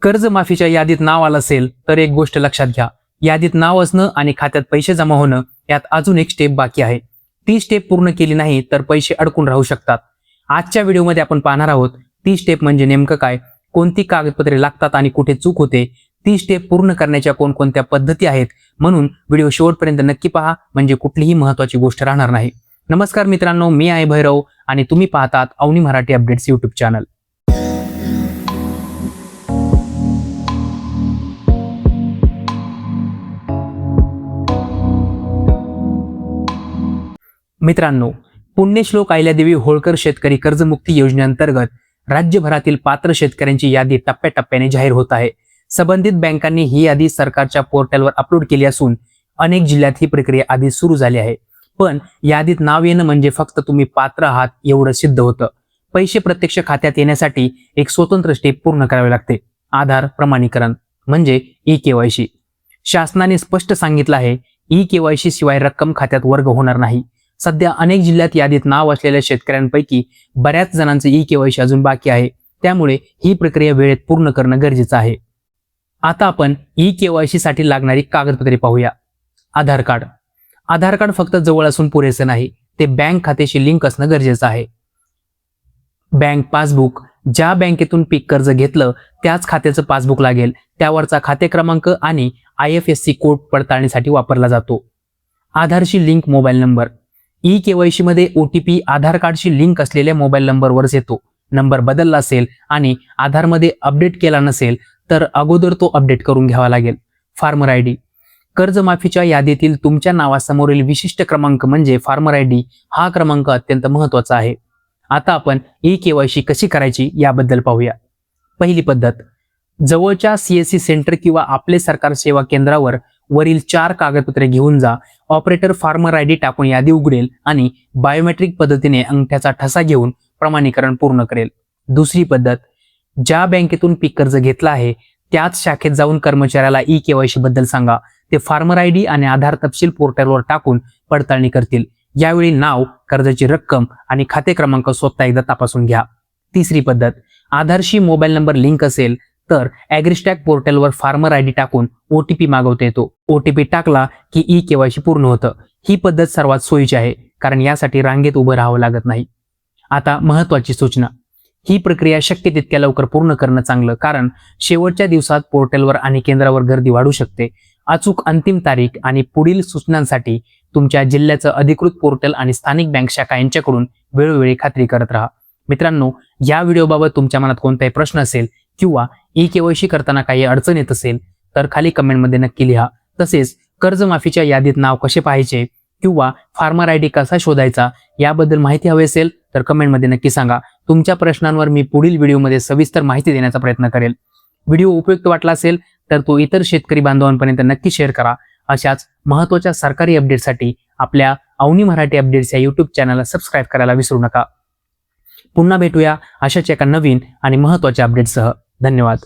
कर्जमाफीच्या यादीत नाव आलं असेल तर एक गोष्ट लक्षात घ्या, यादीत नाव असणं आणि खात्यात पैसे जमा होणं यात अजून एक स्टेप बाकी आहे. ती स्टेप पूर्ण केली नाही तर पैसे अडकून राहू शकतात. आजच्या व्हिडिओमध्ये आपण पाहणार आहोत ती स्टेप म्हणजे नेमकं काय, कोणती कागदपत्रे लागतात आणि कुठे चूक होते, ती स्टेप पूर्ण करण्याच्या कोणकोणत्या पद्धती आहेत. म्हणून व्हिडिओ शेवटपर्यंत नक्की पहा, म्हणजे कुठलीही महत्त्वाची गोष्ट राहणार नाही. नमस्कार मित्रांनो, मी आहे भैरव आणि तुम्ही पाहतात Avni Marathi updates YouTube channel. मित्रांनो, पुण्यश्लोक अहिल्यादेवी होळकर शेतकरी कर्जमुक्ती योजनेअंतर्गत राज्यभरातील पात्र शेतकऱ्यांची यादी टप्प्याटप्प्याने जाहीर होत आहे. संबंधित बँकांनी ही यादी सरकारच्या पोर्टलवर अपलोड केली असून अनेक जिल्ह्यात ही प्रक्रिया आधी सुरू झाली आहे. पण यादीत नाव येणं म्हणजे फक्त तुम्ही पात्र आहात एवढं सिद्ध होतं. पैसे प्रत्यक्ष खात्यात येण्यासाठी एक स्वतंत्र स्टेप पूर्ण करावे लागते, आधार प्रमाणीकरण म्हणजे ई-केवायसी. शासनाने स्पष्ट सांगितलं आहे, ई-केवायसी शिवाय रक्कम खात्यात वर्ग होणार नाही. सध्या अनेक जिल्ह्यात यादीत नाव असलेल्या शेतकऱ्यांपैकी बऱ्याच जणांचं ई-केवायसी अजून बाकी आहे, त्यामुळे ही प्रक्रिया वेळेत पूर्ण करणं गरजेचं आहे. आता आपण ई-केवायसी साठी लागणारी कागदपत्रे पाहूया. आधार कार्ड. आधार कार्ड फक्त जवळ असून पुरेसे नाही, ते बँक खात्याशी लिंक असणं गरजेचं आहे. Bank passbook. ज्या बँकेतून पीक कर्ज घेतलं त्याच खात्याचं पासबुक लागेल. त्यावरचा खाते क्रमांक आणि IFSC कोड पडताळणीसाठी वापरला जातो. आधारशी लिंक मोबाईल नंबर. ई-केवायसी मध्ये OTP आधार कार्डशी लिंक असलेल्या मोबाईल नंबरवरच येतो. नंबर बदलला असेल आणि आधारमध्ये अपडेट केला नसेल तर अगोदर तो अपडेट करून घ्यावा लागेल. Farmer ID. कर्जमाफीच्या यादीतील तुमच्या नावासमोरील विशिष्ट क्रमांक म्हणजे फार्मर ID हा क्रमांक अत्यंत महत्त्वाचा आहे. आता आपण ई-केवायसी कशी करायची याबद्दल पाहूया. पहिली पद्धत, जवळच्या CSC सेंटर किंवा आपले सरकार सेवा केंद्रावर वरील 4 कागदपत्रे घेऊन जा. ऑपरेटर फार्मर ID टाकून यादी उघडेल आणि बायोमेट्रिक पद्धतीने अंगठ्याचा ठसा घेऊन प्रमाणीकरण पूर्ण करेल. दुसरी पद्धत, ज्या बँकेतून पीक कर्ज घेतला आहे त्याच शाखेत जाऊन कर्मचाऱ्याला ई-केवायसी बद्दल सांगा. ते फार्मर ID आणि आधार तपशील पोर्टलवर टाकून पडताळणी करतील. यावेळी नाव, कर्जाची रक्कम आणि खाते क्रमांक स्वतः एकदा तपासून घ्या. तिसरी पद्धत, आधारशी मोबाईल नंबर लिंक असेल तर ॲग्रीस्टॅक पोर्टलवर फार्मर ID टाकून OTP मागवता येतो. OTP टाकला की ई-केवायसी पूर्ण होतं. ही पद्धत सर्वात सोयीची आहे, कारण यासाठी रांगेत उभं राहावं लागत नाही. आता महत्त्वाची सूचना, ही प्रक्रिया शक्य तितक्या लवकर पूर्ण करणं चांगलं, कारण शेवटच्या दिवसात पोर्टलवर आणि केंद्रावर गर्दी वाढू शकते. अचूक अंतिम तारीख आणि पुढील सूचनांसाठी तुमच्या जिल्ह्याचं अधिकृत पोर्टल आणि स्थानिक बँक शाखा यांच्याकडून वेळोवेळी खात्री करत राहा. मित्रांनो, या व्हिडिओबाबत तुमच्या मनात कोणताही प्रश्न असेल किंवा ई-केवायसी करताना काही अडचण येत असेल तर खाली कमेंटमध्ये नक्की लिहा. तसेच कर्जमाफीच्या यादीत नाव कसे पाहायचे किंवा फार्मर ID कसा शोधायचा याबद्दल माहिती हवी असेल तर कमेंटमध्ये नक्की सांगा. तुमच्या प्रश्नांवर मी पुढील व्हिडिओमध्ये सविस्तर माहिती देण्याचा प्रयत्न करेल. व्हिडिओ उपयुक्त वाटला असेल तर तो इतर शेतकरी बांधवांपर्यंत नक्की शेअर करा. अशाच महत्त्वाच्या सरकारी अपडेटसाठी आपल्या अवनी मराठी अपडेट्स या यूट्यूब चॅनलला सबस्क्राईब करायला विसरू नका. पुन्हा भेटूया अशाच एका नवीन आणि महत्त्वाच्या अपडेटसह. धन्यवाद.